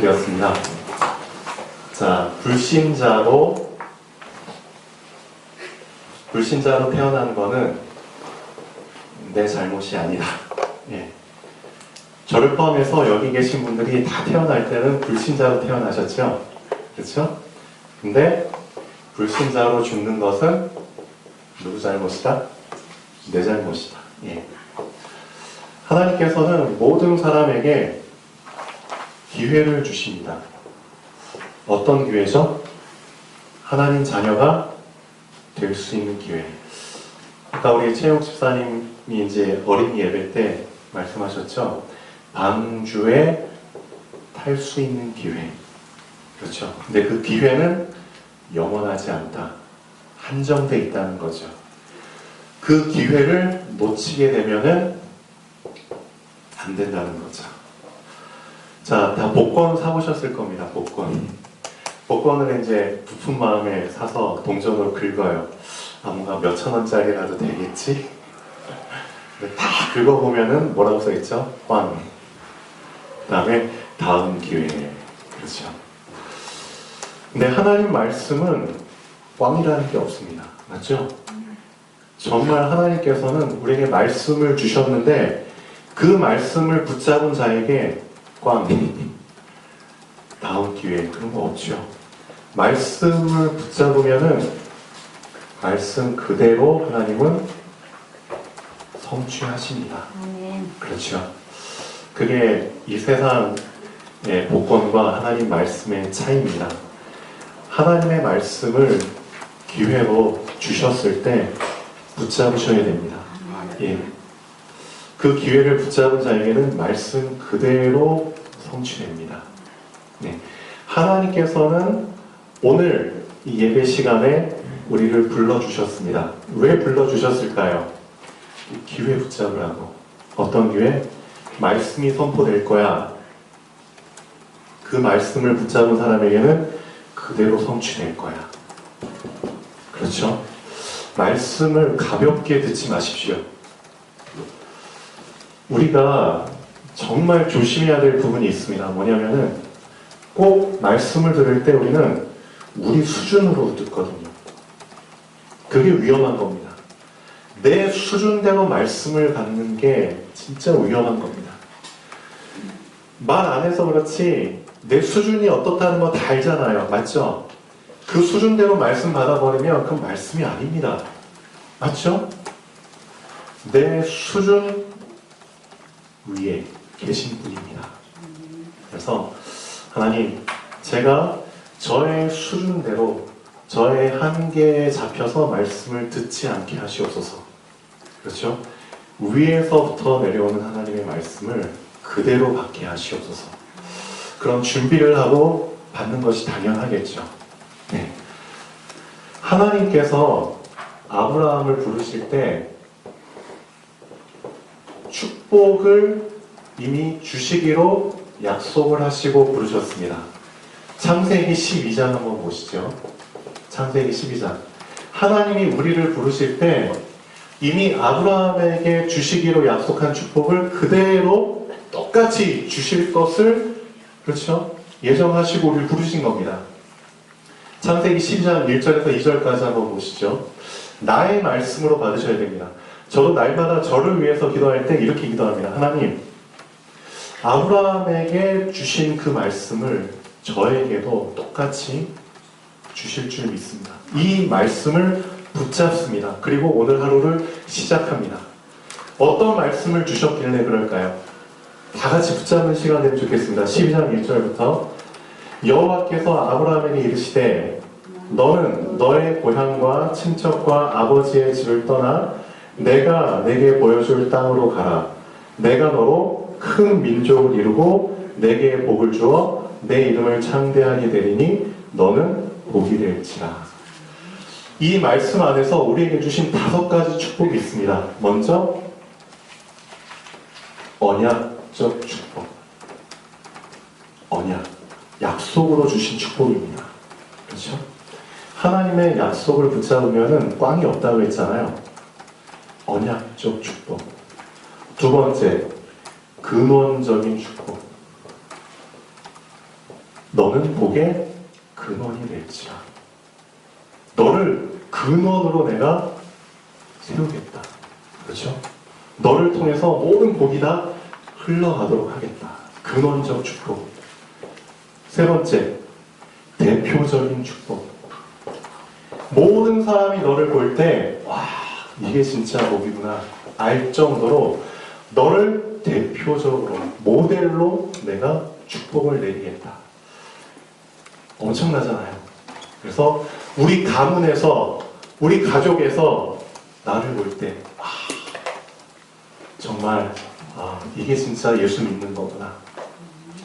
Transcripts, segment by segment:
말씀드렸습니다. 자, 불신자로 태어난 거는 내 잘못이 아니다. 예. 저를 포함해서 여기 계신 분들이 다 태어날 때는 불신자로 태어나셨죠? 그렇죠? 근데 불신자로 죽는 것은 누구 잘못이다? 내 잘못이다. 예. 하나님께서는 모든 사람에게 기회를 주십니다. 어떤 기회죠? 하나님 자녀가 될 수 있는 기회. 아까 우리 최욱 집사님이 이제 어린이 예배 때 말씀하셨죠? 방주에 탈 수 있는 기회. 그렇죠. 근데 그 기회는 영원하지 않다. 한정돼 있다는 거죠. 그 기회를 놓치게 되면은 안 된다는 거죠. 자, 다 복권 사보셨을 겁니다. 복권을 이제 부푼 마음에 사서 동전으로 긁어요. 아, 뭔가 몇천 원짜리라도 되겠지? 다 긁어보면은 뭐라고 써있죠? 꽝. 그 다음에 다음 기회. 그렇죠. 근데 하나님 말씀은 꽝이라는 게 없습니다. 맞죠? 정말 하나님께서는 우리에게 말씀을 주셨는데 그 말씀을 붙잡은 자에게 꽝, 다음 기회, 그런 거 없죠. 말씀을 붙잡으면은 말씀 그대로 하나님은 성취하십니다. 그렇죠. 그게 이 세상의 복권과 하나님 말씀의 차이입니다. 하나님의 말씀을 기회로 주셨을 때 붙잡으셔야 됩니다. 예. 그 기회를 붙잡은 자에게는 말씀 그대로 성취됩니다. 네. 하나님께서는 오늘 이 예배 시간에 우리를 불러주셨습니다. 왜 불러주셨을까요? 기회 붙잡으라고. 어떤 기회? 말씀이 선포될 거야. 그 말씀을 붙잡은 사람에게는 그대로 성취될 거야. 그렇죠? 말씀을 가볍게 듣지 마십시오. 우리가 정말 조심해야 될 부분이 있습니다. 뭐냐면은 꼭 말씀을 들을 때 우리는 우리 수준으로 듣거든요. 그게 위험한 겁니다. 내 수준대로 말씀을 갖는 게 진짜 위험한 겁니다. 말 안 해서 그렇지 내 수준이 어떻다는 거 다 알잖아요. 맞죠? 그 수준대로 말씀 받아버리면 그건 말씀이 아닙니다. 맞죠? 내 수준 위에 계신 분입니다. 그래서 하나님, 제가 저의 수준대로 저의 한계에 잡혀서 말씀을 듣지 않게 하시옵소서. 그렇죠? 위에서부터 내려오는 하나님의 말씀을 그대로 받게 하시옵소서. 그런 준비를 하고 받는 것이 당연하겠죠. 네. 하나님께서 아브라함을 부르실 때 축복을 이미 주시기로 약속을 하시고 부르셨습니다. 창세기 12장 한번 보시죠. 창세기 12장. 하나님이 우리를 부르실 때 이미 아브라함에게 주시기로 약속한 축복을 그대로 똑같이 주실 것을, 그렇죠? 예정하시고 우리를 부르신 겁니다. 창세기 12장 1절에서 2절까지 한번 보시죠. 나의 말씀으로 받으셔야 됩니다. 저도 날마다 저를 위해서 기도할 때 이렇게 기도합니다. 하나님, 아브라함에게 주신 그 말씀을 저에게도 똑같이 주실 줄 믿습니다. 이 말씀을 붙잡습니다. 그리고 오늘 하루를 시작합니다. 어떤 말씀을 주셨길래 그럴까요? 다 같이 붙잡는 시간 되면 좋겠습니다. 12장 1절부터 여호와께서 아브라함에게 이르시되 너는 너의 고향과 친척과 아버지의 집을 떠나 내가 내게 보여줄 땅으로 가라. 내가 너로 큰 민족을 이루고 내게 복을 주어 내 이름을 창대하게 되리니 너는 복이 될지라. 이 말씀 안에서 우리에게 주신 5가지 축복이 있습니다. 먼저 언약적 축복. 언약. 약속으로 주신 축복입니다. 그렇죠? 하나님의 약속을 붙잡으면 꽝이 없다고 했잖아요. 언약적 축복. 두 번째, 근원적인 축복. 너는 복의 근원이 될지야. 너를 근원으로 내가 세우겠다. 그렇죠? 너를 통해서 모든 복이 다 흘러가도록 하겠다. 근원적 축복. 세 번째, 대표적인 축복. 모든 사람이 너를 볼 때, 와, 이게 진짜 복이구나 알 정도로 너를 대표적으로, 모델로 내가 축복을 내리겠다. 엄청나잖아요. 그래서 우리 가문에서, 우리 가족에서 나를 볼 때, 정말 이게 진짜 예수 믿는 거구나.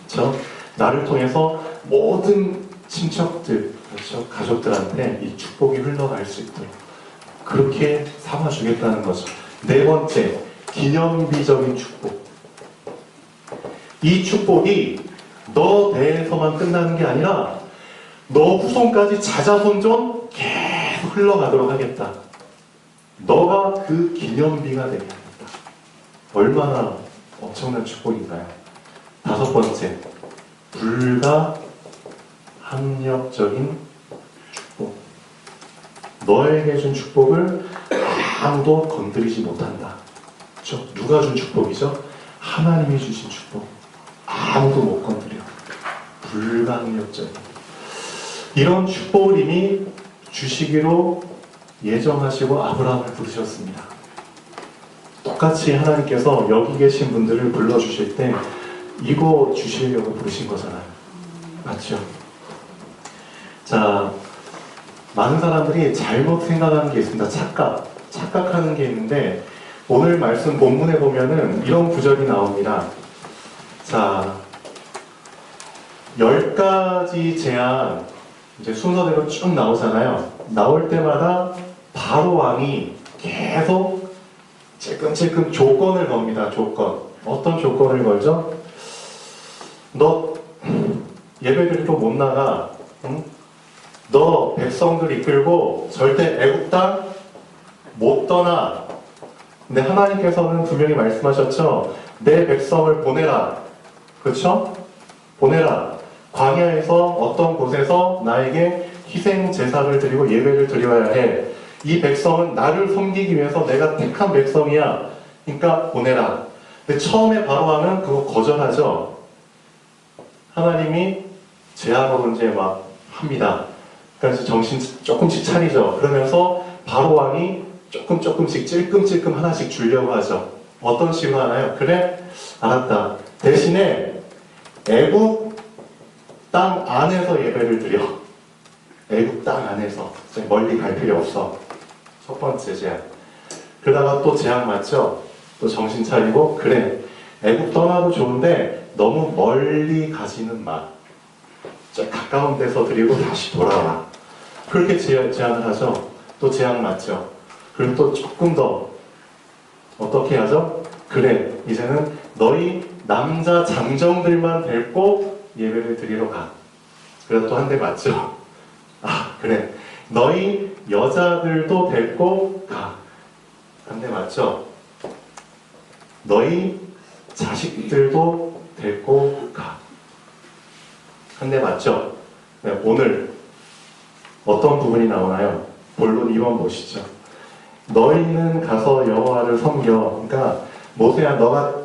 그렇죠? 나를 통해서 모든 친척들, 그렇죠? 가족들한테 이 축복이 흘러갈 수 있도록 그렇게 삼아주겠다는 거죠. 네 번째, 기념비적인 축복. 이 축복이 너 대에서만 끝나는 게 아니라 너 후손까지 자자손전 계속 흘러가도록 하겠다. 너가 그 기념비가 되게 하겠다. 얼마나 엄청난 축복인가요? 다섯 번째, 불가항력적인 축복. 너에게 준 축복을 아무도 건드리지 못한다. 그렇죠? 누가 준 축복이죠? 하나님이 주신 축복. 아무도 못 건드려. 불가항력적인. 이런 축복을 이미 주시기로 예정하시고 아브라함을 부르셨습니다. 똑같이 하나님께서 여기 계신 분들을 불러주실 때 이거 주시려고 부르신 거잖아요. 맞죠? 자, 많은 사람들이 잘못 생각하는 게 있습니다. 착각하는 게 있는데 오늘 말씀 본문에 보면은 이런 구절이 나옵니다. 자, 10가지 재앙 이제 순서대로 쭉 나오잖아요. 나올 때마다 바로 왕이 계속 찔끔찔끔 조건을 겁니다. 조건. 어떤 조건을 걸죠? 너 예배드리러 못 나가. 응? 너 백성들 이끌고 절대 애국 땅 못 떠나. 근데 하나님께서는 분명히 말씀하셨죠. 내 백성을 보내라. 그렇죠? 보내라. 광야에서 어떤 곳에서 나에게 희생 제사를 드리고 예배를 드려야 해. 이 백성은 나를 섬기기 위해서 내가 택한 백성이야. 그러니까 보내라. 근데 처음에 바로왕은 그거 거절하죠. 하나님이 제안으로 이제 막 합니다. 그래서 정신 조금씩 차리죠. 그러면서 바로왕이 조금씩 찔끔찔끔 하나씩 주려고 하죠. 어떤 식으로 하나요? 그래, 알았다. 대신에 애국 땅 안에서 예배를 드려. 애국 땅 안에서. 멀리 갈 필요 없어. 첫 번째 제안. 그러다가 또 제안 맞죠? 또 정신 차리고, 그래, 애국 떠나도 좋은데 너무 멀리 가지는 마. 저 가까운 데서 드리고 다시 돌아와. 그렇게 제안을 하죠. 또 제안 맞죠? 그리고 또 조금 더 어떻게 하죠? 그래, 이제는 너희 남자 장정들만 데리고 예배를 드리러 가. 그래서 또 한 대 맞죠? 그래, 너희 여자들도 데리고 가. 한 대 맞죠? 너희 자식들도 데리고 가. 한 대 맞죠? 네, 오늘 어떤 부분이 나오나요? 본론 2번 보시죠. 너희는 가서 여호와를 섬겨. 그러니까 모세야, 너가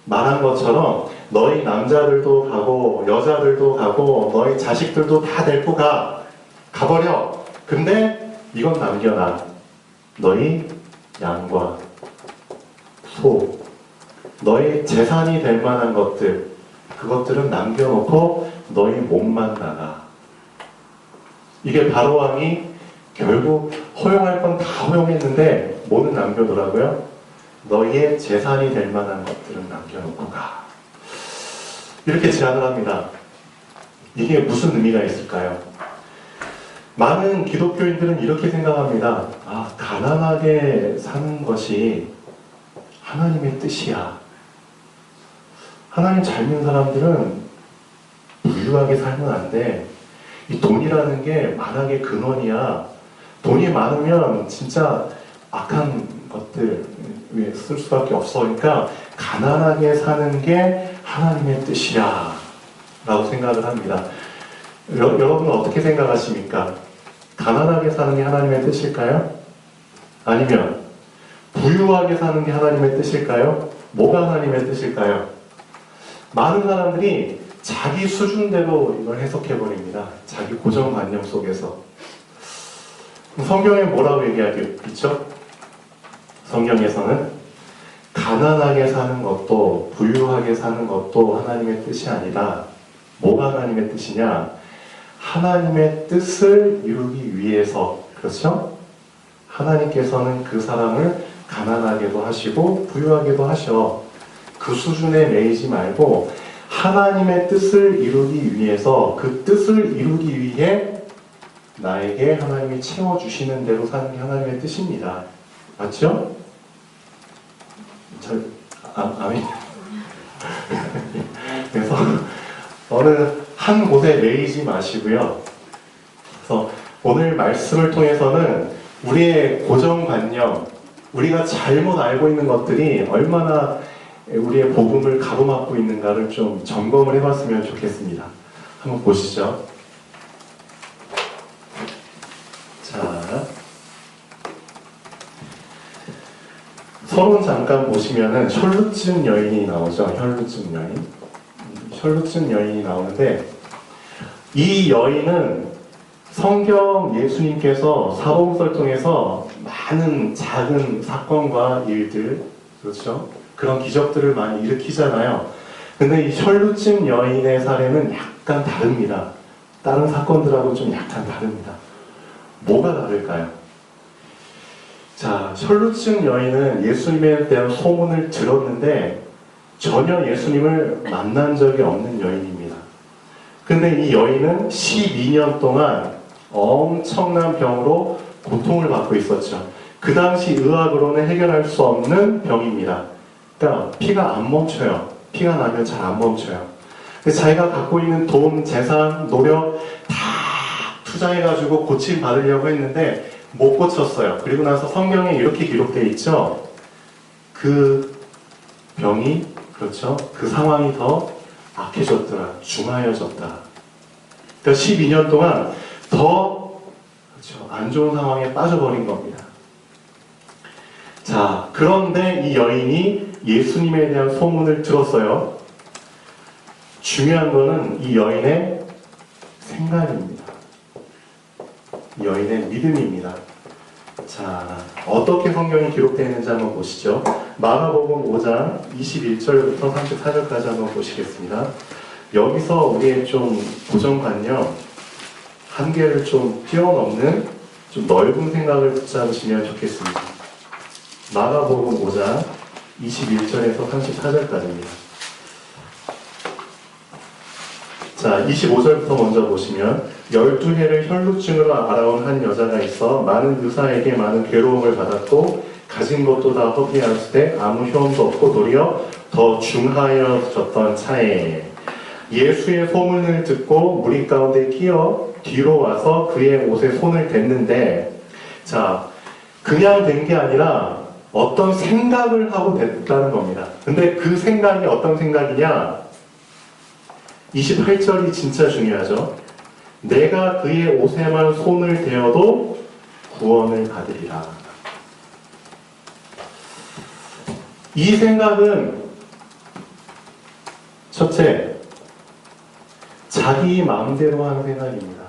말한 것처럼 너희 남자들도 가고 여자들도 가고 너희 자식들도 다 데리고 가버려. 근데 이건 남겨놔. 너희 양과 소, 너희 재산이 될 만한 것들, 그것들은 남겨놓고 너희 몸만 나가. 이게 바로왕이 결국 허용할 건 다 허용했는데 뭐는 남겨두라고요? 너희의 재산이 될 만한 것들은 남겨놓고 가. 이렇게 제안을 합니다. 이게 무슨 의미가 있을까요? 많은 기독교인들은 이렇게 생각합니다. 가난하게 사는 것이 하나님의 뜻이야. 하나님 잘 믿는 사람들은 부유하게 살면 안 돼. 이 돈이라는 게 만악의 근원이야. 돈이 많으면 진짜 악한 것들 쓸 수밖에 없어. 그러니까 가난하게 사는 게 하나님의 뜻이야. 라고 생각을 합니다. 여러분은 어떻게 생각하십니까? 가난하게 사는 게 하나님의 뜻일까요? 아니면 부유하게 사는 게 하나님의 뜻일까요? 뭐가 하나님의 뜻일까요? 많은 사람들이 자기 수준대로 이걸 해석해버립니다. 자기 고정관념 속에서. 성경에 뭐라고 얘기하고 있죠? 성경에서는 가난하게 사는 것도 부유하게 사는 것도 하나님의 뜻이 아니라 뭐가 하나님의 뜻이냐? 하나님의 뜻을 이루기 위해서, 그렇죠? 하나님께서는 그 사람을 가난하게도 하시고 부유하게도 하셔. 그 수준에 매이지 말고 하나님의 뜻을 이루기 위해서 그 뜻을 이루기 위해 나에게 하나님이 채워주시는 대로 사는 게 하나님의 뜻입니다. 맞죠? 아멘. 그래서 어느 한 곳에 매이지 마시고요. 그래서 오늘 말씀을 통해서는 우리의 고정관념, 우리가 잘못 알고 있는 것들이 얼마나 우리의 복음을 가로막고 있는가를 좀 점검을 해봤으면 좋겠습니다. 한번 보시죠. 자, 서론 잠깐 보시면은 혈루증 여인이 나오죠. 혈루증 여인. 혈루증 여인이 나오는데 이 여인은 성경 예수님께서 사복음서를 통해서 많은 작은 사건과 일들, 그렇죠? 그런 기적들을 많이 일으키잖아요. 근데 이 혈루증 여인의 사례는 약간 다릅니다. 다른 사건들하고 좀 약간 다릅니다. 뭐가 다를까요? 자, 혈루증 여인은 예수님에 대한 소문을 들었는데 전혀 예수님을 만난 적이 없는 여인입니다. 근데 이 여인은 12년 동안 엄청난 병으로 고통을 받고 있었죠. 그 당시 의학으로는 해결할 수 없는 병입니다. 그러니까 피가 안 멈춰요. 피가 나면 잘 안 멈춰요. 자기가 갖고 있는 돈, 재산, 노력 다 투자해가지고 고침 받으려고 했는데 못 고쳤어요. 그리고 나서 성경에 이렇게 기록되어 있죠. 그 병이, 그렇죠, 그 상황이 더 악해졌더라, 중하여졌다. 그러니까 12년 동안 더, 그렇죠, 안 좋은 상황에 빠져버린 겁니다. 자, 그런데 이 여인이 예수님에 대한 소문을 들었어요. 중요한 거는 이 여인의 생각입니다. 이 여인의 믿음입니다. 자, 어떻게 성경이 기록되어 있는지 한번 보시죠. 마가복음 5장 21절부터 34절까지 한번 보시겠습니다. 여기서 우리의 좀 고정관념, 한계를 좀 뛰어넘는 좀 넓은 생각을 붙잡으시면 좋겠습니다. 마가복음 5장 21절에서 34절까지입니다. 자, 25절부터 먼저 보시면 12해를 혈루증으로 알아온 한 여자가 있어 많은 의사에게 많은 괴로움을 받았고 가진 것도 다 허비하였을 아무 효험도 없고 도리어 더 중하여졌던 차에 예수의 소문을 듣고 무리 가운데 끼어 뒤로 와서 그의 옷에 손을 댔는데, 자, 그냥 된 게 아니라 어떤 생각을 하고 됐다는 겁니다. 근데 그 생각이 어떤 생각이냐? 28절이 진짜 중요하죠. 내가 그의 옷에만 손을 대어도 구원을 받으리라. 이 생각은 첫째, 자기 마음대로 하는 생각입니다.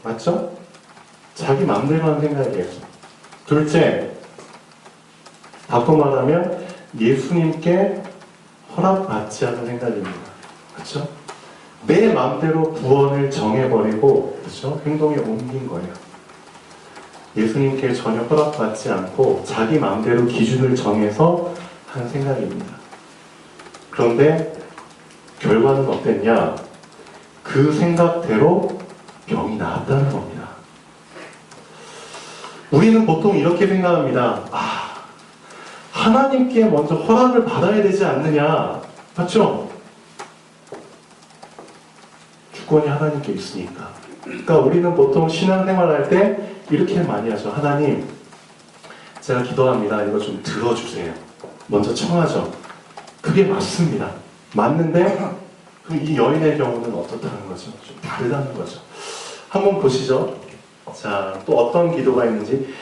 맞죠? 자기 마음대로 하는 생각이에요. 둘째, 바꿔 말하면 예수님께 허락받지 않은 생각입니다. 그렇죠? 내 마음대로 구원을 정해버리고, 그렇죠? 행동에 옮긴 거예요. 예수님께 전혀 허락받지 않고 자기 마음대로 기준을 정해서 한 생각입니다. 그런데 결과는 어땠냐? 그 생각대로 병이 나았다는 겁니다. 우리는 보통 이렇게 생각합니다. 하나님께 먼저 허락을 받아야 되지 않느냐. 맞죠? 주권이 하나님께 있으니까. 그러니까 우리는 보통 신앙생활할 때 이렇게 많이 하죠. 하나님, 제가 기도합니다. 이거 좀 들어주세요. 먼저 청하죠. 그게 맞습니다. 맞는데 그럼 이 여인의 경우는 어떻다는 거죠? 좀 다르다는 거죠. 한번 보시죠. 자, 또 어떤 기도가 있는지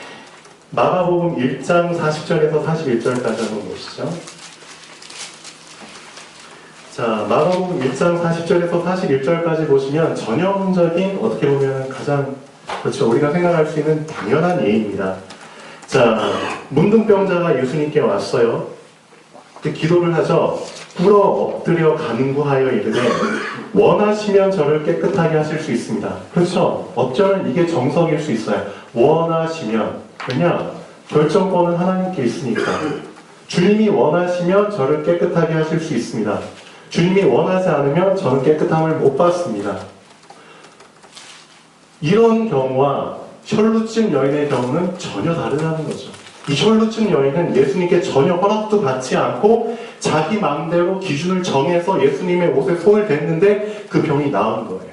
마가복음 1장 40절에서 41절까지 한번 보시죠. 자, 마가복음 1장 40절에서 41절까지 보시면 전형적인 어떻게 보면 가장 그렇죠. 우리가 생각할 수 있는 당연한 예입니다. 자, 문둥병자가 예수님께 왔어요. 기도를 하죠. 꿇어 엎드려 간구하여 이르되 원하시면 저를 깨끗하게 하실 수 있습니다. 그렇죠. 어쩌면 이게 정석일 수 있어요. 원하시면. 왜냐? 결정권은 하나님께 있으니까. 주님이 원하시면 저를 깨끗하게 하실 수 있습니다. 주님이 원하지 않으면 저는 깨끗함을 못 받습니다. 이런 경우와 혈루증 여인의 경우는 전혀 다르다는 거죠. 이 혈루증 여인은 예수님께 전혀 허락도 받지 않고 자기 마음대로 기준을 정해서 예수님의 옷에 손을 댔는데 그 병이 나은 거예요.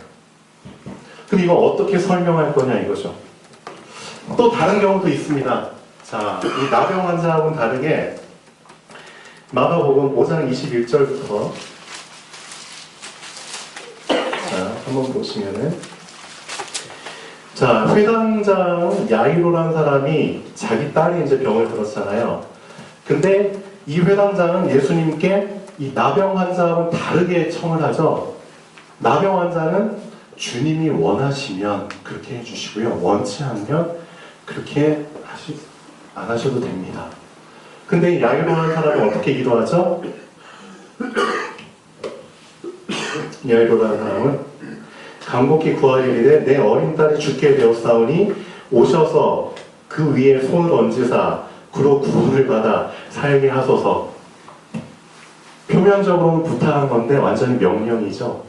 그럼 이거 어떻게 설명할 거냐 이거죠. 또 다른 경우도 있습니다. 자, 이 나병 환자하고는 다르게 마가복음 5장 21절부터 자, 한번 보시면은 자, 회당장 야이로라는 사람이 자기 딸이 이제 병을 들었잖아요. 근데 이 회당장은 예수님께 이 나병 환자하고는 다르게 청을 하죠. 나병 환자는 주님이 원하시면 그렇게 해주시고요. 원치 않으면 그렇게 안 하셔도 됩니다. 근데 이 야이로라는 사람은 어떻게 기도하죠? 야이로라는 사람은 간곡히 구하리이되 내 어린 딸이 죽게 되었사오니 오셔서 그 위에 손을 얹으사 그로 구원을 받아 살게 하소서. 표면적으로는 부탁한 건데 완전히 명령이죠.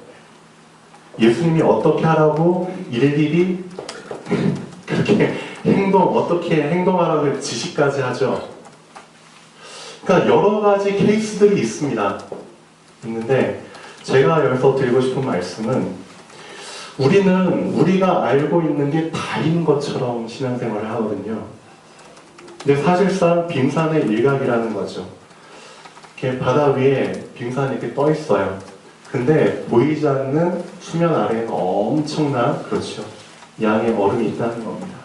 예수님이 어떻게 하라고 일일이 그렇게 어떻게 행동하라고 지시까지 하죠. 그러니까 여러 가지 케이스들이 있는데 제가 여기서 드리고 싶은 말씀은 우리가 알고 있는 게 다인 것처럼 신앙생활을 하거든요. 근데 사실상 빙산의 일각이라는 거죠. 이렇게 바다 위에 빙산이 이렇게 떠 있어요. 근데 보이지 않는 수면 아래에는 엄청난, 그렇죠, 양의 얼음이 있다는 겁니다.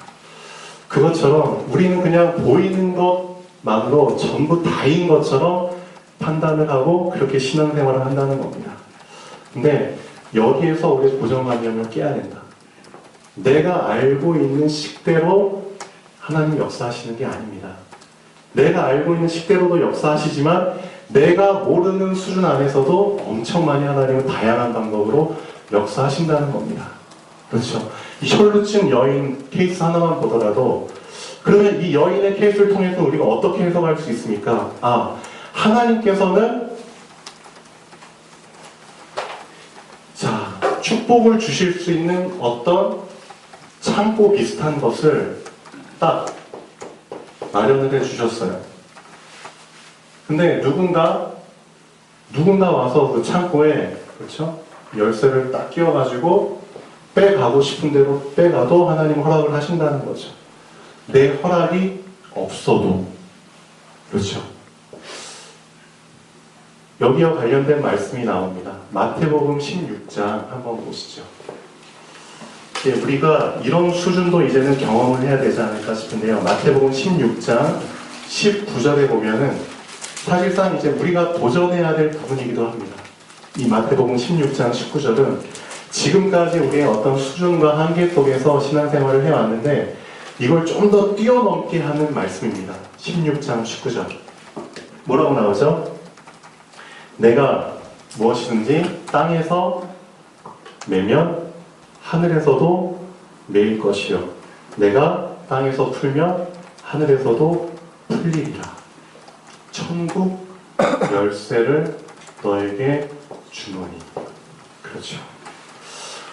그것처럼 우리는 그냥 보이는 것만으로 전부 다인 것처럼 판단을 하고 그렇게 신앙생활을 한다는 겁니다. 근데 여기에서 우리 고정관념을 깨야 된다. 내가 알고 있는 식대로 하나님 역사하시는 게 아닙니다. 내가 알고 있는 식대로도 역사하시지만 내가 모르는 수준 안에서도 엄청 많이 하나님은 다양한 방법으로 역사하신다는 겁니다. 그렇죠. 이 혈루증 여인 케이스 하나만 보더라도 그러면 이 여인의 케이스를 통해서 우리가 어떻게 해석할 수 있습니까? 하나님께서는 축복을 주실 수 있는 어떤 창고 비슷한 것을 딱 마련을 해 주셨어요. 근데 누군가 와서 그 창고에, 그렇죠, 열쇠를 딱 끼워가지고 빼가고 싶은 대로 빼가도 하나님 허락을 하신다는 거죠. 내 허락이 없어도. 그렇죠. 여기와 관련된 말씀이 나옵니다. 마태복음 16장 한번 보시죠. 우리가 이런 수준도 이제는 경험을 해야 되지 않을까 싶은데요. 마태복음 16장 19절에 보면은 사실상 이제 우리가 도전해야 될 부분이기도 합니다. 이 마태복음 16장 19절은 지금까지 우리의 어떤 수준과 한계 속에서 신앙생활을 해왔는데 이걸 좀 더 뛰어넘게 하는 말씀입니다. 16장 19절. 뭐라고 나오죠? 내가 무엇이든지 땅에서 매면 하늘에서도 매일 것이요 내가 땅에서 풀면 하늘에서도 풀리리라. 천국 열쇠를 너에게 주노니. 그렇죠.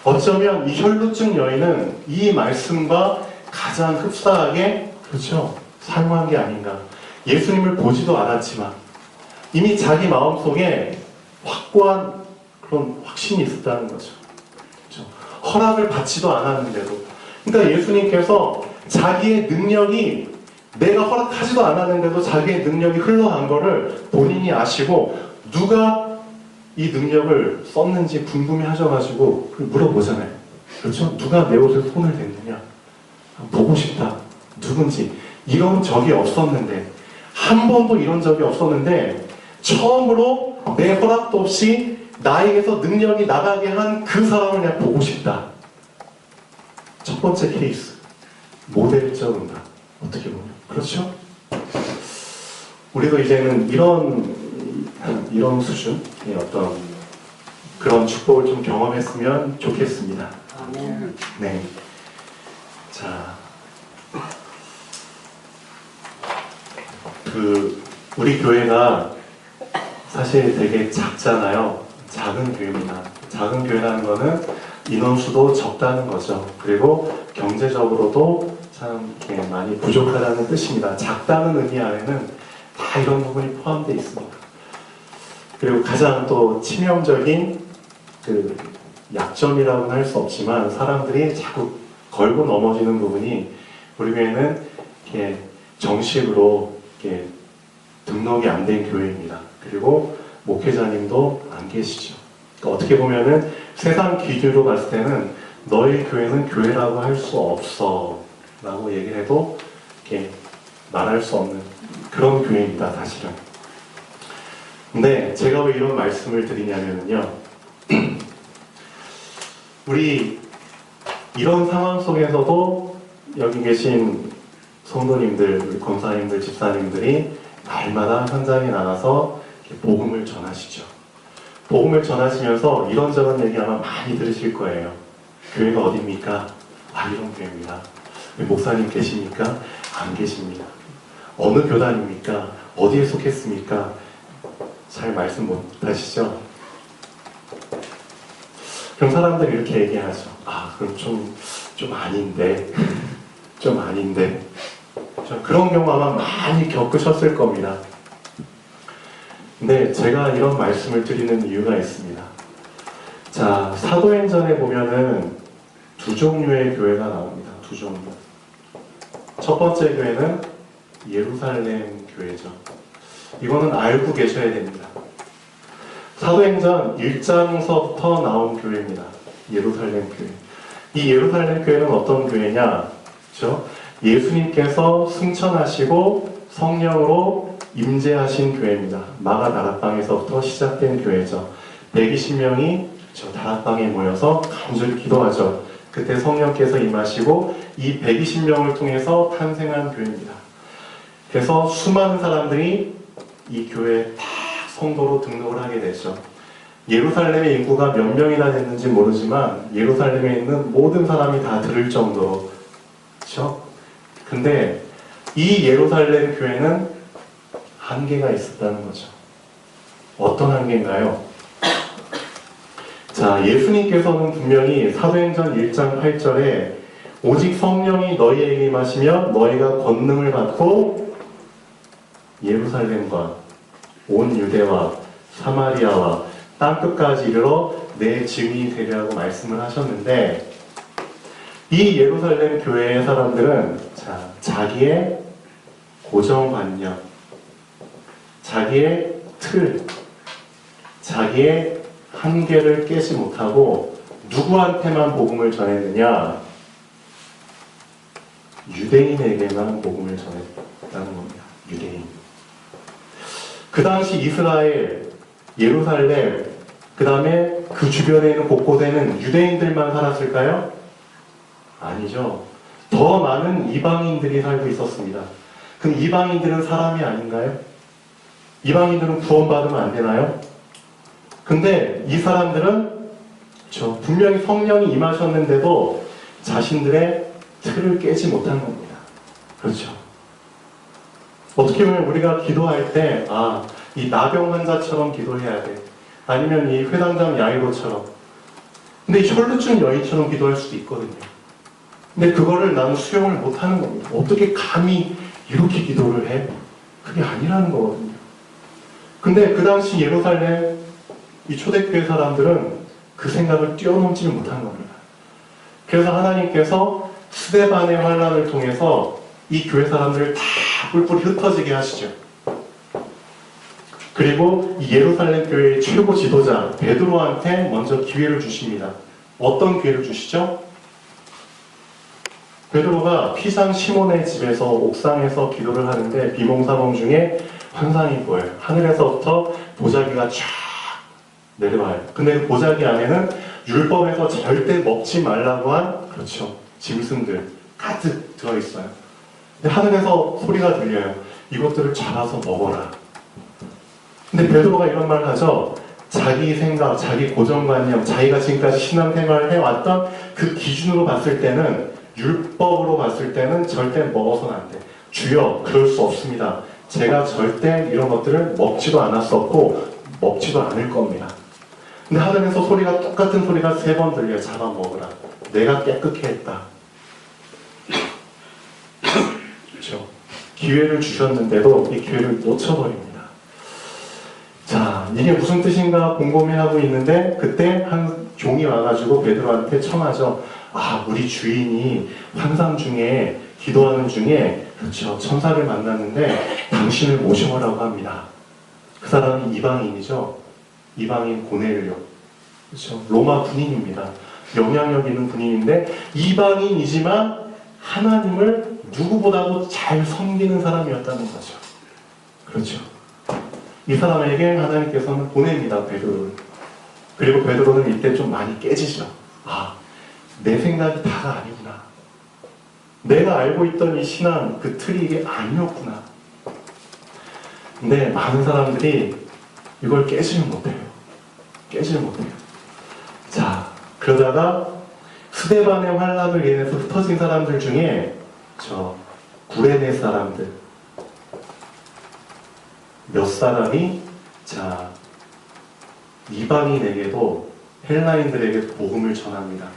어쩌면 이 혈루증 여인은 이 말씀과 가장 흡사하게, 그렇죠, 사용한 게 아닌가. 예수님을 보지도 않았지만 이미 자기 마음속에 확고한 그런 확신이 있었다는 거죠. 그렇죠? 허락을 받지도 않았는데도. 그러니까 예수님께서 자기의 능력이, 내가 허락하지도 않았는데도 자기의 능력이 흘러간 거를 본인이 아시고 누가 이 능력을 썼는지 궁금해 하셔가지고 물어보잖아요. 그렇죠? 누가 내 옷에 손을 댔느냐? 보고 싶다. 누군지. 이런 적이 없었는데, 한 번도 이런 적이 없었는데, 처음으로 내 허락도 없이 나에게서 능력이 나가게 한 그 사람을 내가 보고 싶다. 첫 번째 케이스. 모델적 응답. 어떻게 보면. 그렇죠? 우리도 이제는 이런 수준의 어떤 그런 축복을 좀 경험했으면 좋겠습니다. 아멘. 네. 자. 우리 교회가 사실 되게 작잖아요. 작은 교회입니다. 작은 교회라는 거는 인원수도 적다는 거죠. 그리고 경제적으로도 참 이렇게 많이 부족하다는 뜻입니다. 작다는 의미 안에는 다 이런 부분이 포함되어 있습니다. 그리고 가장 또 치명적인 그 약점이라고는 할 수 없지만 사람들이 자꾸 걸고 넘어지는 부분이 우리 교회는 이렇게 정식으로 이렇게 등록이 안 된 교회입니다. 그리고 목회자님도 안 계시죠. 그러니까 어떻게 보면은 세상 기준으로 봤을 때는 너희 교회는 교회라고 할 수 없어 라고 얘기를 해도 이렇게 말할 수 없는 그런 교회입니다, 사실은. 근데 제가 왜 이런 말씀을 드리냐면요. 우리 이런 상황 속에서도 여기 계신 성도님들, 우리 권사님들, 집사님들이 날마다 현장에 나가서 복음을 전하시죠. 복음을 전하시면서 이런저런 얘기 아마 많이 들으실 거예요. 교회가 어딥니까? 아, 이런 교회입니다. 목사님 계십니까? 안 계십니다. 어느 교단입니까? 어디에 속했습니까? 잘 말씀 못 하시죠? 그럼 사람들이 이렇게 얘기하죠. 아, 그럼 좀 아닌데. 좀 아닌데. 그런 경우 아마 많이 겪으셨을 겁니다. 근데 제가 이런 말씀을 드리는 이유가 있습니다. 자, 사도행전에 보면은 두 종류의 교회가 나옵니다. 두 종류. 첫 번째 교회는 예루살렘 교회죠. 이거는 알고 계셔야 됩니다. 사도행전 1장서부터 나온 교회입니다. 예루살렘 교회. 이 예루살렘 교회는 어떤 교회냐? 그렇죠? 예수님께서 승천하시고 성령으로 임재하신 교회입니다. 마가 다락방에서부터 시작된 교회죠. 120명이 저 다락방에 모여서 간절히 기도하죠. 그때 성령께서 임하시고 이 120명을 통해서 탄생한 교회입니다. 그래서 수많은 사람들이 이 교회에 다 성도로 등록을 하게 되죠. 예루살렘의 인구가 몇 명이나 됐는지 모르지만 예루살렘에 있는 모든 사람이 다 들을 정도로, 그렇죠? 근데 이 예루살렘 교회는 한계가 있었다는 거죠. 어떤 한계인가요? 자, 예수님께서는 분명히 사도행전 1장 8절에 오직 성령이 너희에게 임하시면 너희가 권능을 받고 예루살렘과 온 유대와 사마리아와 땅끝까지 이르러 내 증인이 되리라고 말씀을 하셨는데, 이 예루살렘 교회의 사람들은 자기의 고정관념, 자기의 틀, 자기의 한계를 깨지 못하고 누구한테만 복음을 전했느냐? 유대인에게만 복음을 전했다는 겁니다. 유대인. 그 당시 이스라엘, 예루살렘, 그 다음에 그 주변에 있는 곳곳에는 유대인들만 살았을까요? 아니죠. 더 많은 이방인들이 살고 있었습니다. 그럼 이방인들은 사람이 아닌가요? 이방인들은 구원받으면 안 되나요? 근데 이 사람들은 분명히 성령이 임하셨는데도 자신들의 틀을 깨지 못한 겁니다. 그렇죠. 어떻게 보면 우리가 기도할 때, 이 나병 환자처럼 기도해야 돼. 아니면 이 회당장 야이로처럼. 근데 이 혈루증 여인처럼 기도할 수도 있거든요. 근데 그거를 나는 수용을 못하는 겁니다. 어떻게 감히 이렇게 기도를 해? 그게 아니라는 거거든요. 근데 그 당시 예루살렘 이 초대교회 사람들은 그 생각을 뛰어넘지를 못한 겁니다. 그래서 하나님께서 스데반의 환란을 통해서 이 교회 사람들을 다 뿔뿔이 흩어지게 하시죠. 그리고 이 예루살렘 교회의 최고 지도자 베드로한테 먼저 기회를 주십니다. 어떤 기회를 주시죠? 베드로가 피상 시몬의 집에서 옥상에서 기도를 하는데 비몽사몽 중에 환상이 보여요. 하늘에서부터 보자기가 쫙 내려와요. 근데 그 보자기 안에는 율법에서 절대 먹지 말라고 한 그렇죠. 짐승들 가득 들어있어요. 근데 하늘에서 소리가 들려요. 이것들을 잡아서 먹어라. 근데 베드로가 이런 말을 하죠. 자기 생각, 자기 고정관념, 자기가 지금까지 신앙생활을 해왔던 그 기준으로 봤을 때는 율법으로 봤을 때는 절대 먹어서는 안 돼. 주여, 그럴 수 없습니다. 제가 절대 이런 것들을 먹지도 않았었고 먹지도 않을 겁니다. 근데 하늘에서 소리가 똑같은 소리가 3번 들려요. 잡아먹으라. 내가 깨끗게 했다. 그렇죠. 기회를 주셨는데도 이 기회를 놓쳐버립니다. 자, 이게 무슨 뜻인가 곰곰이하고 있는데 그때 한 종이 와가지고 베드로한테 청하죠. 아, 우리 주인이 환상 중에 기도하는 중에 그렇죠. 천사를 만났는데 당신을 모셔오라고 합니다. 그 사람이 이방인이죠. 이방인 고넬료. 그렇죠. 로마 군인입니다. 영향력 있는 군인인데 이방인이지만 하나님을 누구보다도 잘 섬기는 사람이었다는 거죠. 그렇죠. 이 사람에게 하나님께서는 보냅니다. 베드로를. 그리고 베드로는 이때 좀 많이 깨지죠. 아, 내 생각이 다가 아니구나. 내가 알고 있던 이 신앙, 그 틀이 이게 아니었구나. 근데 많은 사람들이 이걸 깨지를 못해요. 깨지를 못해요. 자, 그러다가 스데반의 환란을 인해서 흩어진 사람들 중에 저 구레네 사람들 몇 사람이 자 이방인에게도 헬라인들에게 복음을 전합니다.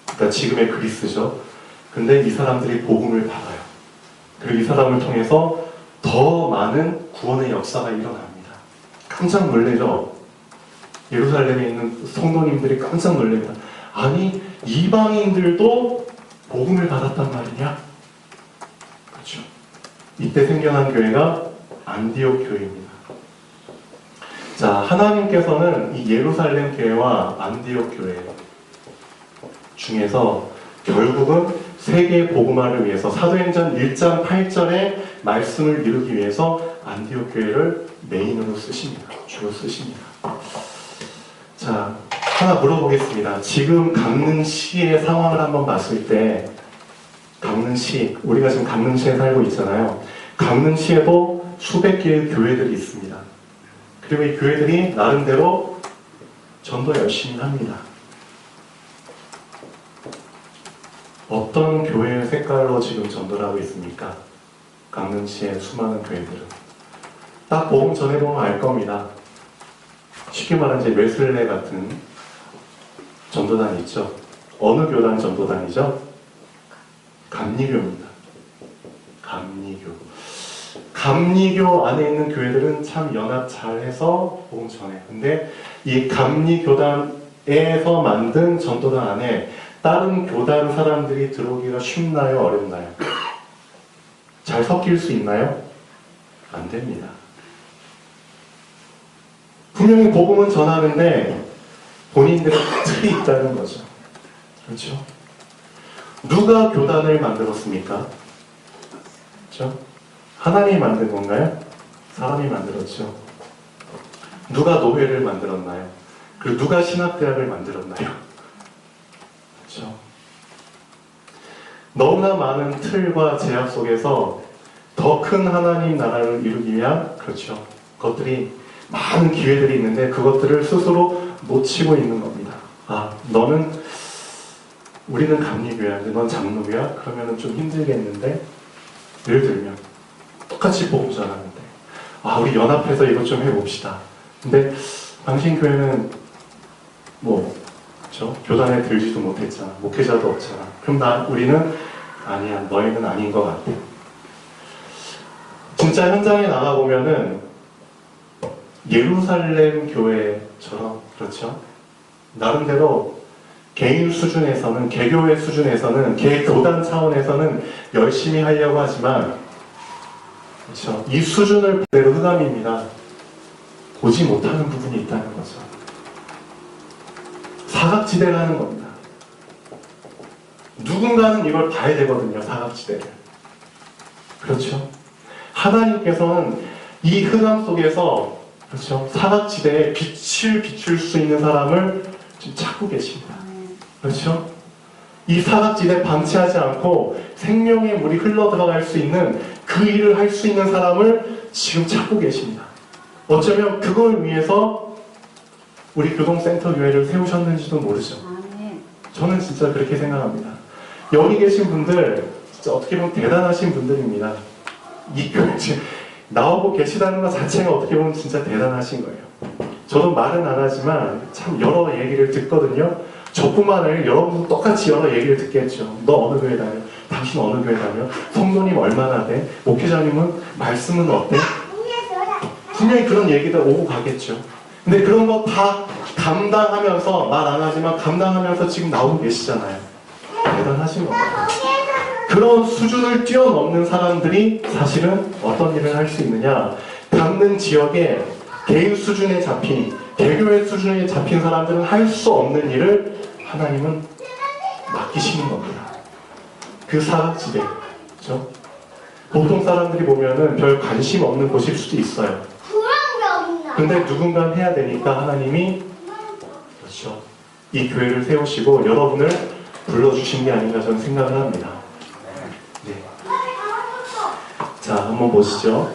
그러니까 지금의 그리스죠. 근데 이 사람들이 복음을 받아요. 그리고 이 사람을 통해서 더 많은 구원의 역사가 일어납니다. 깜짝 놀래죠. 예루살렘에 있는 성도님들이 깜짝 놀랍니다. 아니 이방인들도 복음을 받았단 말이냐? 그렇죠. 이때 생겨난 교회가 안디옥 교회입니다. 자, 하나님께서는 이 예루살렘 교회와 안디옥 교회 중에서 결국은 세계 복음화를 위해서 사도행전 1장 8절의 말씀을 이루기 위해서 안디옥 교회를 메인으로 쓰십니다. 주로 쓰십니다. 자, 하나 물어보겠습니다. 지금 강릉시의 상황을 한번 봤을 때 강릉시, 우리가 지금 강릉시에 살고 있잖아요. 강릉시에도 수백 개의 교회들이 있습니다. 그리고 이 교회들이 나름대로 전도 열심히 합니다. 어떤 교회의 색깔로 지금 전도를 하고 있습니까? 강릉시의 수많은 교회들은. 딱 복음 전해보면 알 겁니다. 쉽게 말하면 이제 웨슬레 같은 전도단 있죠. 어느 교단 전도단이죠? 감리교입니다. 감리교. 감리교 안에 있는 교회들은 참 연합 잘해서 복음 전해. 근데 이 감리교단에서 만든 전도단 안에 다른 교단 사람들이 들어오기가 쉽나요? 어렵나요? 잘 섞일 수 있나요? 안 됩니다. 분명히 복음은 전하는데 본인들의 틀이 있다는 거죠. 그렇죠? 누가 교단을 만들었습니까? 그렇죠? 하나님이 만든 건가요? 사람이 만들었죠. 누가 노회를 만들었나요? 그리고 누가 신학대학을 만들었나요? 그렇죠? 너무나 많은 틀과 제약 속에서 더 큰 하나님 나라를 이루기 위한 그렇죠. 그것들이 많은 기회들이 있는데 그것들을 스스로 놓치고 있는 겁니다. 아, 너는 우리는 감리교회인데 넌 장로교야? 그러면 좀 힘들겠는데 예를 들면 똑같이 복음 전하는데 아, 우리 연합해서 이것 좀 해봅시다. 근데 당신 교회는 뭐 그렇죠? 교단에 들지도 못했잖아. 목회자도 없잖아. 그럼 우리는 아니야. 너희는 아닌 것 같아. 진짜 현장에 나가보면은 예루살렘 교회처럼 그렇죠? 나름대로 개인 수준에서는 개교회 수준에서는 개교단 차원에서는 열심히 하려고 하지만 그렇죠? 이 수준을 그대로 흑암입니다. 보지 못하는 부분이 있다는 거죠. 사각지대라는 겁니다. 누군가는 이걸 봐야 되거든요. 사각지대를. 그렇죠? 하나님께서는 이 흑암 속에서, 그렇죠, 사각지대에 빛을 비출 수 있는 사람을 지금 찾고 계십니다. 그렇죠? 이 사각지대에 방치하지 않고 생명의 물이 흘러 들어갈 수 있는 그 일을 할 수 있는 사람을 지금 찾고 계십니다. 어쩌면 그걸 위해서 우리 교동센터 교회를 세우셨는지도 모르죠. 저는 진짜 그렇게 생각합니다. 여기 계신 분들 진짜 어떻게 보면 대단하신 분들입니다. 이 교회 지금 나오고 계시다는 것 자체가 어떻게 보면 진짜 대단하신 거예요. 저도 말은 안 하지만 참 여러 얘기를 듣거든요. 저뿐만 아니라 여러분도 똑같이 여러 얘기를 듣겠죠. 너 어느 교회 다녀? 당신 어느 교회 다녀? 성도님 얼마나 돼? 목회자님은 말씀은 어때? 분명히 그런 얘기들 오고 가겠죠. 근데 그런 거 다 감당하면서, 말 안 하지만 감당하면서 지금 나오고 계시잖아요. 대단하신 겁니다. 그런 수준을 뛰어넘는 사람들이 사실은 어떤 일을 할 수 있느냐? 갖는 지역에 개인 수준에 잡힌, 개교회 수준에 잡힌 사람들은 할 수 없는 일을 하나님은 맡기시는 겁니다. 그 사각지대, 그렇죠? 보통 사람들이 보면은 별 관심 없는 곳일 수도 있어요. 근데 누군가 해야 되니까 하나님이, 그렇죠, 이 교회를 세우시고 여러분을 불러주신 게 아닌가 저는 생각을 합니다. 네. 자, 한번 보시죠.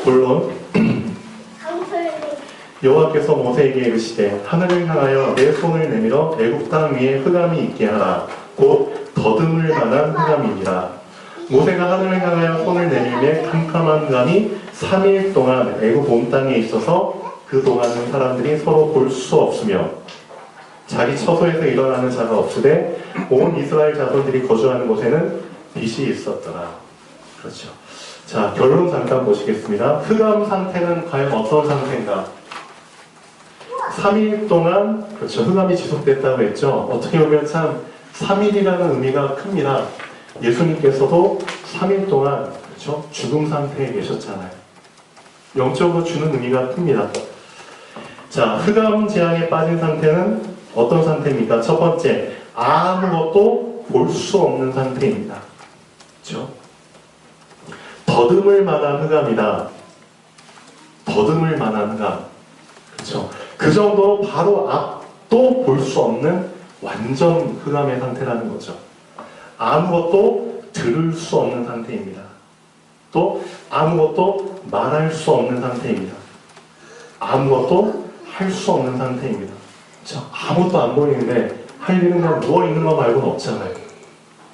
본론. 여호와께서 모세에게 이르시되 하늘을 향하여 내 손을 내밀어 애굽 땅 위에 흑암이 있게 하라. 곧 더듬을 만한 흑암이니라. 모세가 하늘을 향하여 손을 내밀매 캄캄한 흑암이 3일 동안 애굽 온 땅에 있어서 그 동안은 사람들이 서로 볼 수 없으며 자기 처소에서 일어나는 자가 없으되 온 이스라엘 자손들이 거주하는 곳에는 빛이 있었더라. 그렇죠. 자, 결론 잠깐 보시겠습니다. 흑암 상태는 과연 어떤 상태인가? 3일 동안, 그렇죠, 흑암이 지속됐다고 했죠. 어떻게 보면 참 3일이라는 의미가 큽니다. 예수님께서도 3일 동안, 그렇죠, 죽음 상태에 계셨잖아요. 영적으로 주는 의미가 큽니다. 자, 흑암 재앙에 빠진 상태는 어떤 상태입니까? 첫 번째, 아무것도 볼 수 없는 상태입니다. 그렇죠? 더듬을 만한 흑암이다. 더듬을 만한 흑암. 그렇죠? 그 정도로 바로 앞도 볼 수 없는 완전 흑암의 상태라는 거죠. 아무것도 들을 수 없는 상태입니다. 또 아무것도 말할 수 없는 상태입니다. 아무것도 할 수 없는 상태입니다. 그렇죠? 아무것도 안 보이는데 할 일은 그냥 누워있는 거 말고는 없잖아요.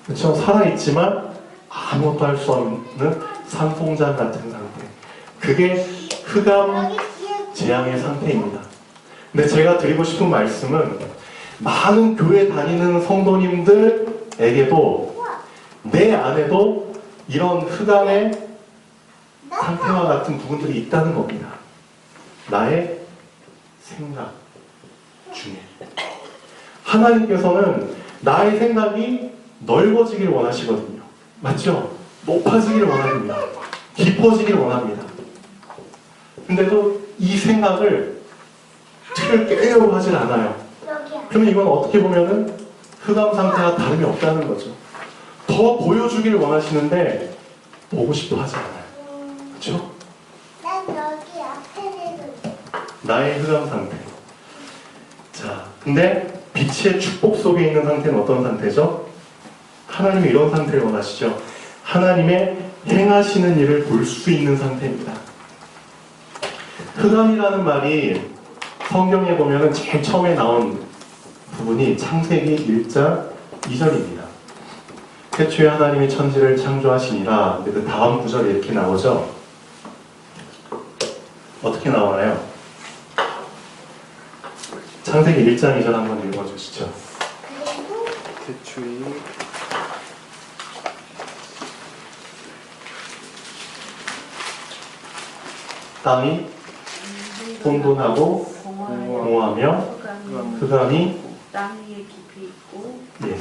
그렇죠? 살아있지만 아무것도 할 수 없는 산송장 같은 상태. 그게 흑암 재앙의 상태입니다. 근데 제가 드리고 싶은 말씀은 많은 교회 다니는 성도님들에게도 내 안에도 이런 흑암의 상태와 같은 부분들이 있다는 겁니다. 나의 생각 중에 하나님께서는 나의 생각이 넓어지길 원하시거든요. 맞죠? 높아지길 원합니다. 깊어지길 원합니다. 근데도 이 생각을 틀을 깨려고 하질 않아요. 그러면 이건 어떻게 보면은 흑암 상태와 다름이 없다는 거죠. 더 보여주길 원하시는데 보고 싶어 하지 않아요. 그렇죠? 나의 흑암 상태. 자, 근데 빛의 축복 속에 있는 상태는 어떤 상태죠? 하나님이 이런 상태를 원하시죠. 하나님의 행하시는 일을 볼 수 있는 상태입니다. 흑암이라는 말이 성경에 보면은 제일 처음에 나온 부분이 창세기 1장 2절입니다. 태초에 하나님이 천지를 창조하시니라. 근데 그 다음 구절이 이렇게 나오죠. 어떻게 나오나요? 창세기 1장 2절 한번 읽어주시죠. 태초에 땅이 혼돈하고 공허하며 흑암이 땅 위에 깊이 있고 예.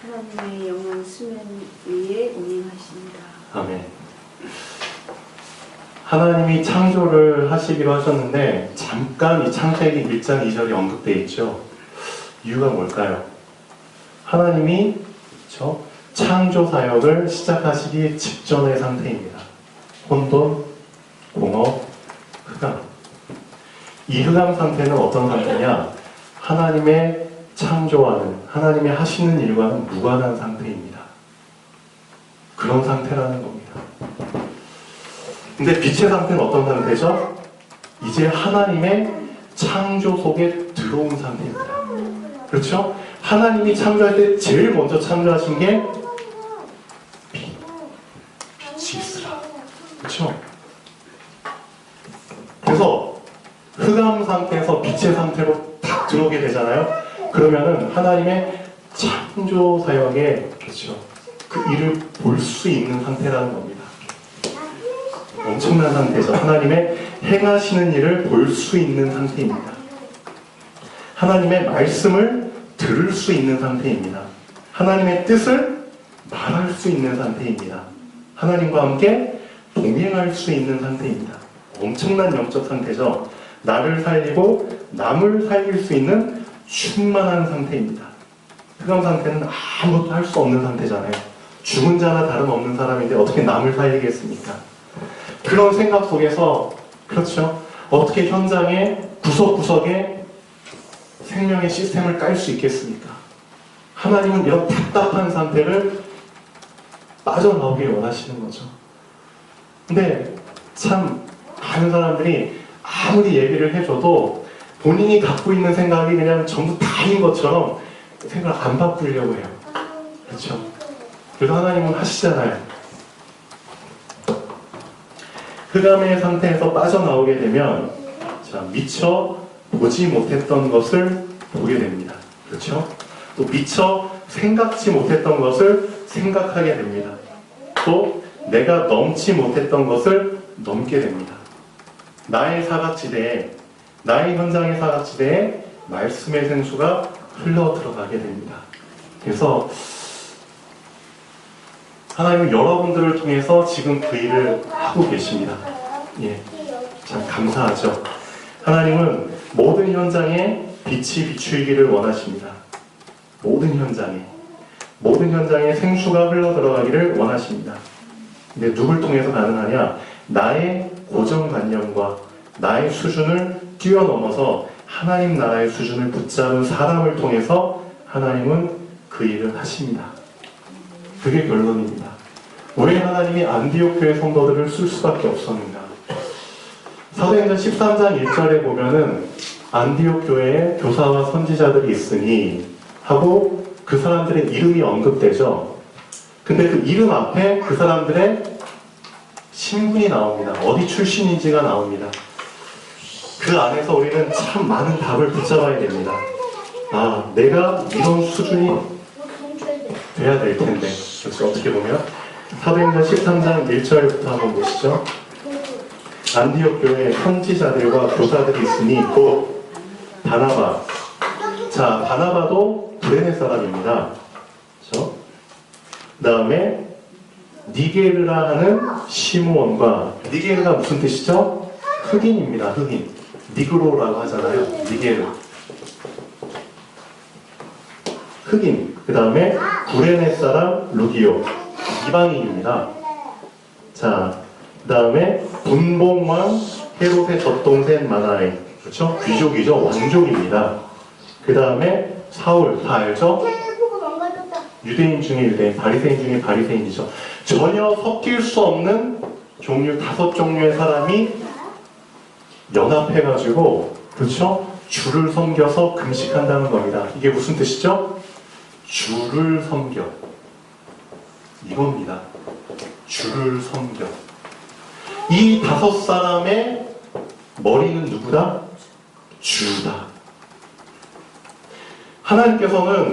하나님의 영은 수면 위에 운행하신다. 아멘. 하나님이 창조를 하시기로 하셨는데 잠깐 이 창세기 1장 2절이 언급되어 있죠. 이유가 뭘까요? 하나님이 그렇죠? 창조 사역을 시작하시기 직전의 상태입니다. 혼돈, 공허, 흑암. 이 흑암 상태는 어떤 상태냐? 하나님의 창조하는, 하나님의 하시는 일과는 무관한 상태입니다. 그런 상태라는 겁니다. 근데 빛의 상태는 어떤 상태죠? 이제 하나님의 창조 속에 들어온 상태입니다. 그렇죠? 하나님이 창조할 때 제일 먼저 창조하신 게 빛이 있으라. 그렇죠? 그래서 흑암 상태에서 빛의 상태로 딱 들어오게 되잖아요. 그러면은 하나님의 창조 사역에 그렇죠. 그 일을 볼 수 있는 상태라는 겁니다. 엄청난 상태죠. 하나님의 행하시는 일을 볼 수 있는 상태입니다. 하나님의 말씀을 들을 수 있는 상태입니다. 하나님의 뜻을 말할 수 있는 상태입니다. 하나님과 함께 동행할 수 있는 상태입니다. 엄청난 영적 상태죠. 나를 살리고 남을 살릴 수 있는 충만한 상태입니다. 흑암 상태는 아무것도 할 수 없는 상태잖아요. 죽은 자나 다름없는 사람인데 어떻게 남을 살리겠습니까? 그런 생각 속에서 그렇죠. 어떻게 현장의 구석구석에 생명의 시스템을 깔 수 있겠습니까? 하나님은 이런 답답한 상태를 빠져나오길 원하시는 거죠. 근데 참 많은 사람들이 아무리 얘기를 해줘도 본인이 갖고 있는 생각이 그냥 전부 다인 것처럼 생각을 안 바꾸려고 해요. 그렇죠? 그래서 하나님은 하시잖아요. 흑암의 상태에서 빠져나오게 되면 자, 미처 보지 못했던 것을 보게 됩니다. 그렇죠? 또 미처 생각지 못했던 것을 생각하게 됩니다. 또 내가 넘지 못했던 것을 넘게 됩니다. 나의 사각지대에, 나의 현장의 사각지대에 말씀의 생수가 흘러 들어가게 됩니다. 그래서 하나님은 여러분들을 통해서 지금 그 일을 하고 계십니다. 예, 참 감사하죠. 하나님은 모든 현장에 빛이 비추이기를 원하십니다. 모든 현장에 생수가 흘러 들어가기를 원하십니다. 근데 누굴 통해서 가능하냐? 나의 고정관념과 나의 수준을 뛰어넘어서 하나님 나라의 수준을 붙잡은 사람을 통해서 하나님은 그 일을 하십니다. 그게 결론입니다. 왜 하나님이 안디옥 교회 성도들을 쓸 수밖에 없었는가? 사도행전 13장 1절에 보면은 안디옥 교회에 교사와 선지자들이 있으니 하고 그 사람들의 이름이 언급되죠. 근데 그 이름 앞에 그 사람들의 신분이 나옵니다. 어디 출신인지가 나옵니다. 그 안에서 우리는 참 많은 답을 붙잡아야 됩니다. 아, 내가 이런 수준이 돼야 될 텐데. 그렇죠. 어떻게 보면 사도행전 13장 1절부터 한번 보시죠. 안디옥 교회에 선지자들과 교사들이 있으니 곧 바나바. 자, 바나바도 구레네 사람입니다. 그렇죠? 그 다음에 니게르라 하는 시므온과, 니게르가 무슨 뜻이죠? 흑인입니다. 흑인. 니그로라고 하잖아요. 니게르. 흑인. 그 다음에 구레네 사람 루기오. 이방인입니다. 자, 그 다음에 분봉왕 헤롯의 젖동생 마나이. 그렇죠? 귀족이죠. 왕족입니다. 그 다음에 사울. 다 알죠? 유대인 중에 유대인, 바리새인 중에 바리새인이죠. 전혀 섞일 수 없는 종류 5종류의 사람이 연합해가지고, 그렇죠? 주를 섬겨서 금식한다는 겁니다. 이게 무슨 뜻이죠? 주를 섬겨. 이겁니다. 주를 섬겨. 이 5사람의 머리는 누구다? 주다. 하나님께서는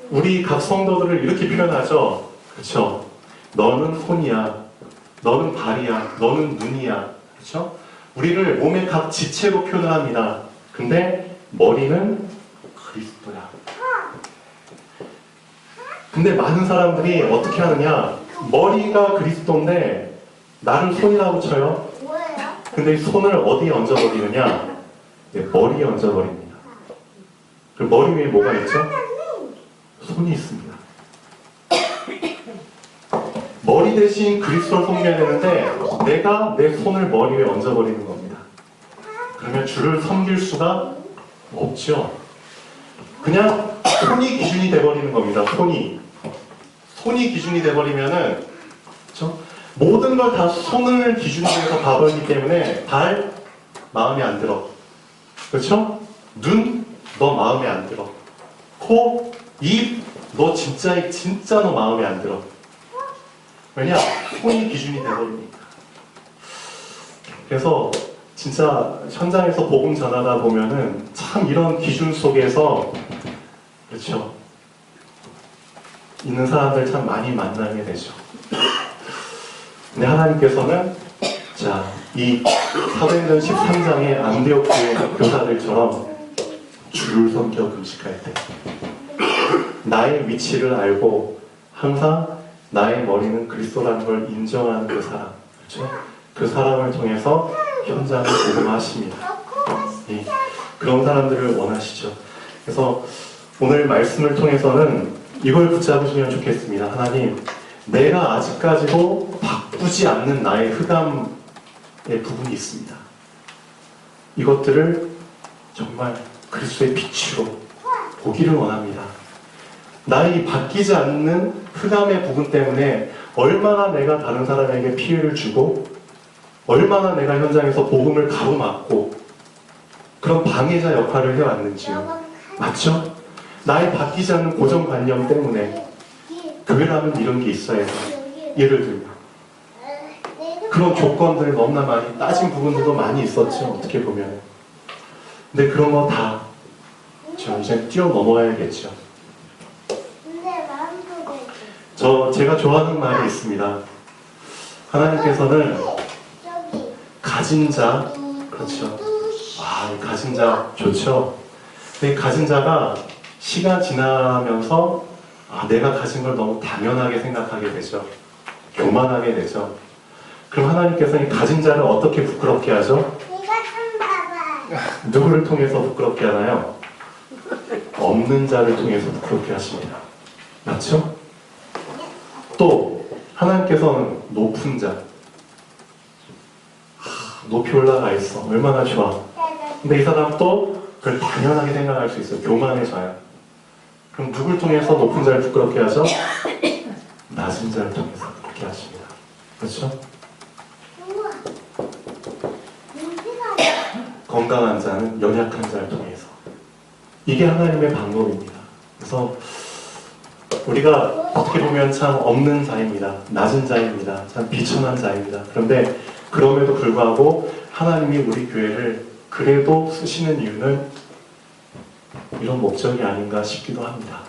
우리 각 성도들을 이렇게 표현하죠. 그렇죠? 너는 손이야. 너는 발이야. 너는 눈이야. 그렇죠? 우리를 몸의 각 지체로 표현을 합니다. 근데 머리는 그리스도야. 근데 많은 사람들이 어떻게 하느냐? 머리가 그리스도인데 나를 손이라고 쳐요. 근데 이 손을 어디에 얹어버리느냐? 네, 머리에 얹어버립니다. 그 머리 위에 뭐가 있죠? 손이 있습니다. 머리 대신 그리스도를 섬겨야 되는데 내가 내 손을 머리 위에 얹어버리는 겁니다. 그러면 주를 섬길 수가 없죠. 그냥 손이 기준이 돼버리는 겁니다. 손이 기준이 돼버리면은, 그렇죠? 모든 걸 다 손을 기준으로 해서 봐버리기 때문에 발, 마음에 안 들어. 그렇죠? 눈, 너 마음에 안 들어. 코, 입, 너 진짜 너 마음에 안 들어. 왜냐? 손이 기준이 돼버리니까. 그래서 진짜 현장에서 복음 전하다 보면은 참 이런 기준 속에서, 그렇죠, 있는 사람들 참 많이 만나게 되죠. 근데 하나님께서는 자, 이 사도행전 13장의 안디옥 교회 교사들처럼 주를 섬겨 금식할 때 나의 위치를 알고 항상 나의 머리는 그리스도라는 걸 인정하는 그 사람, 그렇죠? 그 사람을 통해서 현장을 복음하십니다. 예, 그런 사람들을 원하시죠. 그래서 오늘 말씀을 통해서는 이걸 붙잡으시면 좋겠습니다. 하나님, 내가 아직까지도 바꾸지 않는 나의 흑암의 부분이 있습니다. 이것들을 정말 그리스도의 빛으로 보기를 원합니다. 나의 바뀌지 않는 흑암의 부분 때문에 얼마나 내가 다른 사람에게 피해를 주고 얼마나 내가 현장에서 복음을 가로막고 그런 방해자 역할을 해왔는지요. 맞죠? 나의 바뀌지 않는 고정관념 때문에 교회라면 이런 게 있어야 해요. 예를 들면 그런 조건들을 너무나 많이 따진 부분들도 많이 있었죠. 어떻게 보면. 근데 그런 거 다 이제 뛰어넘어야겠죠. 제가 좋아하는 말이 있습니다. 하나님께서는 가진 자, 그렇죠. 이 가진 자 좋죠. 근데 가진 자가 시간 지나면서 내가 가진 걸 너무 당연하게 생각하게 되죠. 교만하게 되죠. 그럼 하나님께서는 가진 자를 어떻게 부끄럽게 하죠? 누구를 통해서 부끄럽게 하나요? 없는 자를 통해서 부끄럽게 하십니다. 맞죠? 또 하나님께서는 높은 자, 높이 올라가 있어. 얼마나 좋아. 근데 이 사람 또 그걸 당연하게 생각할 수 있어요. 교만해져요. 그럼 누굴 통해서 높은 자를 부끄럽게 하죠? 낮은 자를 통해서 그렇게 하십니다. 그렇죠? 건강한 자는 연약한 자를 통해서. 이게 하나님의 방법입니다. 그래서 우리가 어떻게 보면 참 없는 자입니다. 낮은 자입니다. 참 비천한 자입니다. 그런데 그럼에도 불구하고 하나님이 우리 교회를 그래도 쓰시는 이유는 이런 목적이 아닌가 싶기도 합니다.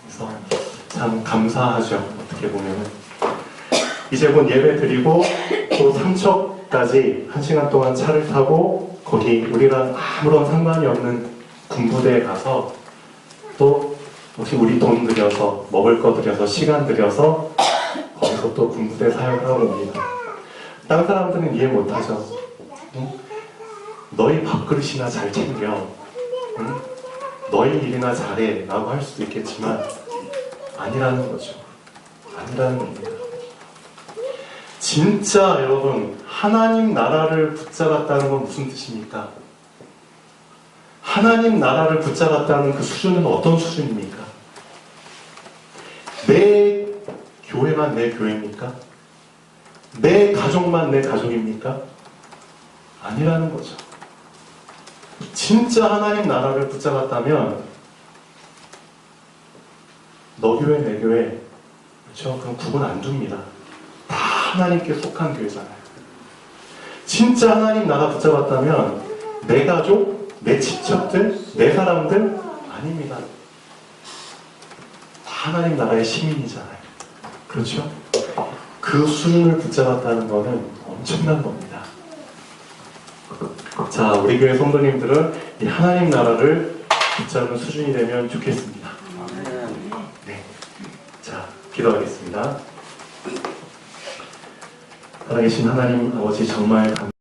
그래서 참 감사하죠. 어떻게 보면은. 이제 곧 예배 드리고 또 삼척까지 1시간 동안 차를 타고 거기 우리랑 아무런 상관이 없는 군부대에 가서 또 혹시 우리 돈 들여서 먹을 거 들여서 시간 들여서 거기서 또 군부대 사역을 하고 옵니다. 다른 사람들은 이해 못하죠. 응? 너희 밥그릇이나 잘 챙겨. 응? 너희 일이나 잘해 라고 할 수도 있겠지만 아니라는 거죠. 아니라는 겁니다. 진짜 여러분 하나님 나라를 붙잡았다는 건 무슨 뜻입니까? 하나님 나라를 붙잡았다는 그 수준은 어떤 수준입니까? 내 교회만 내 교회입니까? 내 가족만 내 가족입니까? 아니라는 거죠. 진짜 하나님 나라를 붙잡았다면 너 교회 내 교회, 그렇죠? 그럼 구분 안 둡니다. 다 하나님께 속한 교회잖아요. 진짜 하나님 나라 붙잡았다면 내 가족, 내 친척들, 내 사람들 아닙니다. 다 하나님 나라의 시민이잖아요. 그렇죠? 그 수준을 붙잡았다는 것은 엄청난 겁니다. 자, 우리 교회 성도님들은 이 하나님 나라를 붙잡은 수준이 되면 좋겠습니다. 네. 자, 기도하겠습니다. 살아계신 하나님 아버지 정말 감사합니다.